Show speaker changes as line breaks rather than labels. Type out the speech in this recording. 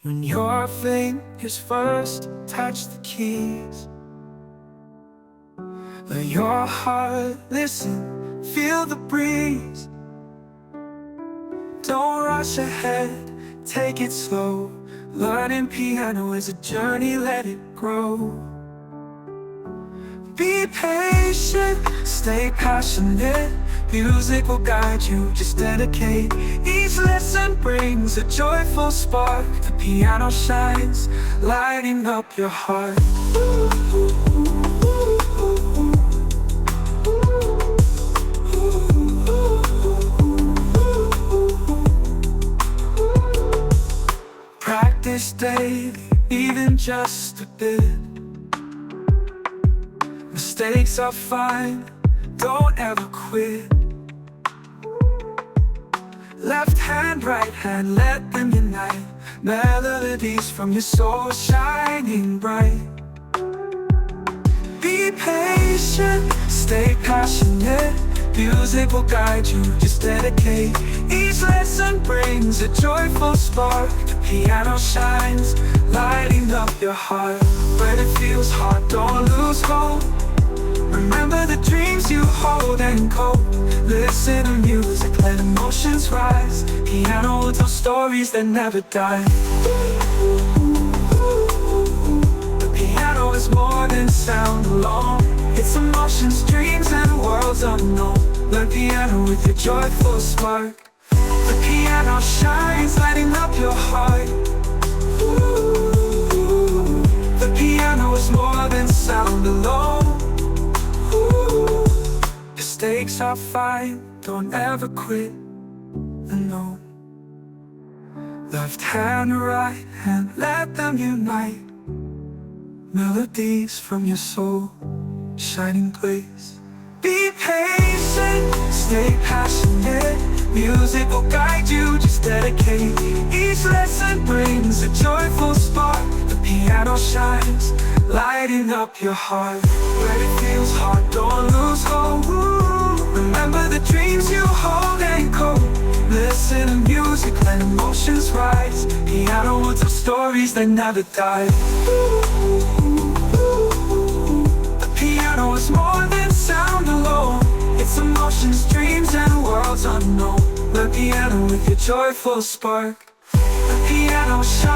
When your fingers first touch the keys, let your heart listen, feel the breeze. Don't rush ahead, take it slow. Learning piano is a journey, let it grow. Be patient, stay passionate. Music will guide you, just dedicate. Each lesson brings a joyful spark. The piano shines, lighting up your heart. Practice daily, even just a bit. Mistakes are fine, don't ever quit. Left hand, right hand, let them unite. Melodies from your soul shining bright. Be patient, stay passionate. Music will guide you, just dedicate. Each lesson brings a joyful spark. The piano shines, lighting up your heart. When it feels hard, don't lose hope. Remember the dreams you hold and cope. Listen to music, let emotions rise. Piano will tell stories that never die. The piano is more than sound alone. It's emotions, dreams, and worlds unknown. Learn piano with your joyful spark. The piano shines, lighting up your heart. The piano is more than sound alone. Mistakes are fine, don't ever quit. No. Left hand, right hand, let them unite. Melodies from your soul, shining place. Be patient, stay passionate. Music will guide you, just dedicate. Each lesson brings a joyful spark. The piano shines, lighting up your heart. When it feels hard, don't lose hope. Remember the dreams you hold and cope. Listen to music, let emotions rise. Piano will tell stories that never die. The piano is more than sound alone. It's emotions, dreams, and worlds unknown. The piano with your joyful spark. The piano shines.